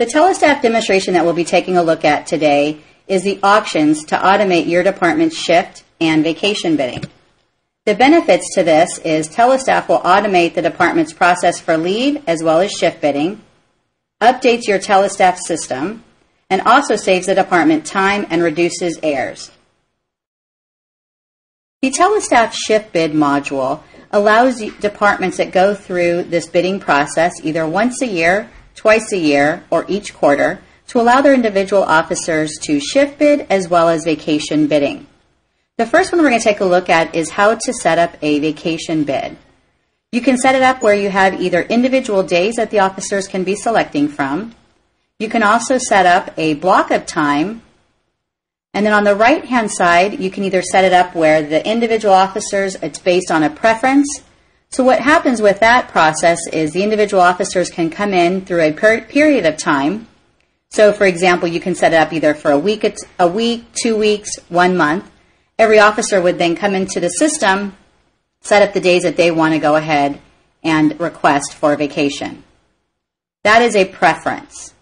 The TeleStaff demonstration that we'll be taking a look at today is the options to automate your department's shift and vacation bidding. The benefits to this is TeleStaff will automate the department's process for leave as well as shift bidding, updates your TeleStaff system, and also saves the department time and reduces errors. The TeleStaff shift bid module allows departments that go through this bidding process either once a year, twice a year, or each quarter to allow their individual officers to shift bid as well as vacation bidding. The first one we're going to take a look at is how to set up a vacation bid. You can set it up where you have either individual days that the officers can be selecting from. You can also set up a block of time. And then on the right-hand side, you can either set it up where the individual officers, it's based on a preference. So what happens with that process is the individual officers can come in through a period of time. So for example, you can set it up either for a week, 2 weeks, 1 month. Every officer would then come into the system, set up the days that they want to go ahead and request for vacation. That is a preference.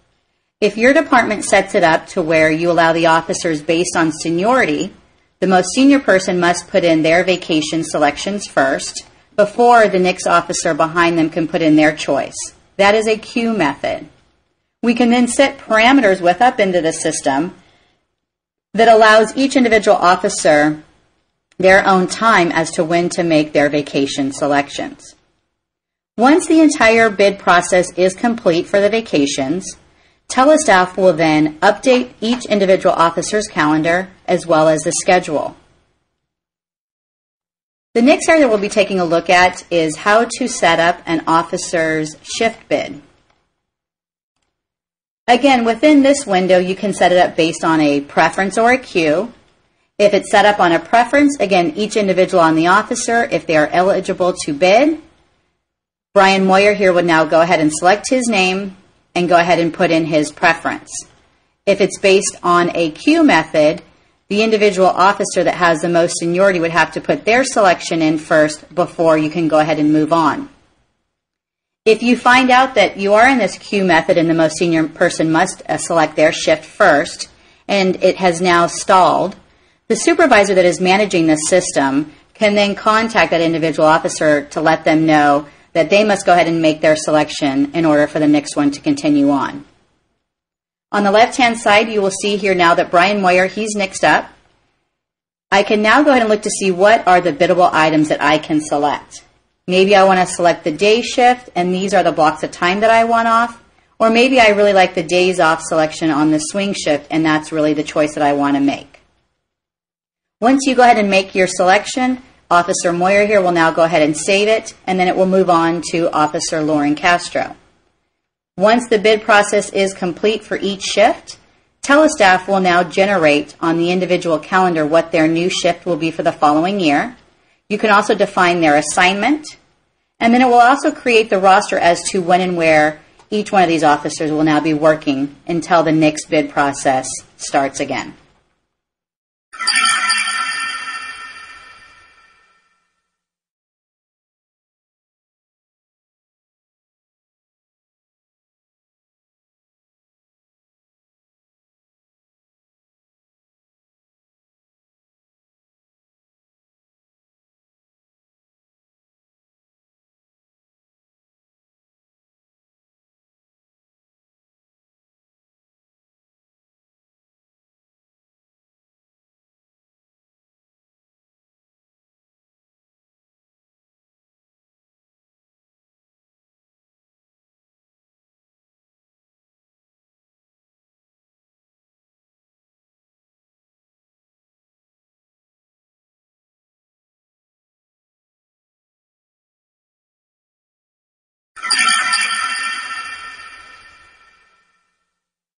If your department sets it up to where you allow the officers based on seniority, the most senior person must put in their vacation selections first before the next officer behind them can put in their choice. That is a queue method. We can then set parameters up into the system that allows each individual officer their own time as to when to make their vacation selections. Once the entire bid process is complete for the vacations, TeleStaff will then update each individual officer's calendar as well as the schedule. The next area that we'll be taking a look at is how to set up an officer's shift bid. Again, within this window, you can set it up based on a preference or a queue. If it's set up on a preference, again, each individual on the officer, if they are eligible to bid, Brian Moyer here would now go ahead and select his name and go ahead and put in his preference. If it's based on a queue method, the individual officer that has the most seniority would have to put their selection in first before you can go ahead and move on. If you find out that you are in this queue method and the most senior person must select their shift first and it has now stalled, the supervisor that is managing the system can then contact that individual officer to let them know that they must go ahead and make their selection in order for the next one to continue on. On the left-hand side, you will see here now that Brian Moyer, he's next up. I can now go ahead and look to see what are the biddable items that I can select. Maybe I want to select the day shift, and these are the blocks of time that I want off. Or maybe I really like the days off selection on the swing shift, and that's really the choice that I want to make. Once you go ahead and make your selection, Officer Moyer here will now go ahead and save it, and then it will move on to Officer Lauren Castro. Once the bid process is complete for each shift, TeleStaff will now generate on the individual calendar what their new shift will be for the following year. You can also define their assignment, and then it will also create the roster as to when and where each one of these officers will now be working until the next bid process starts again.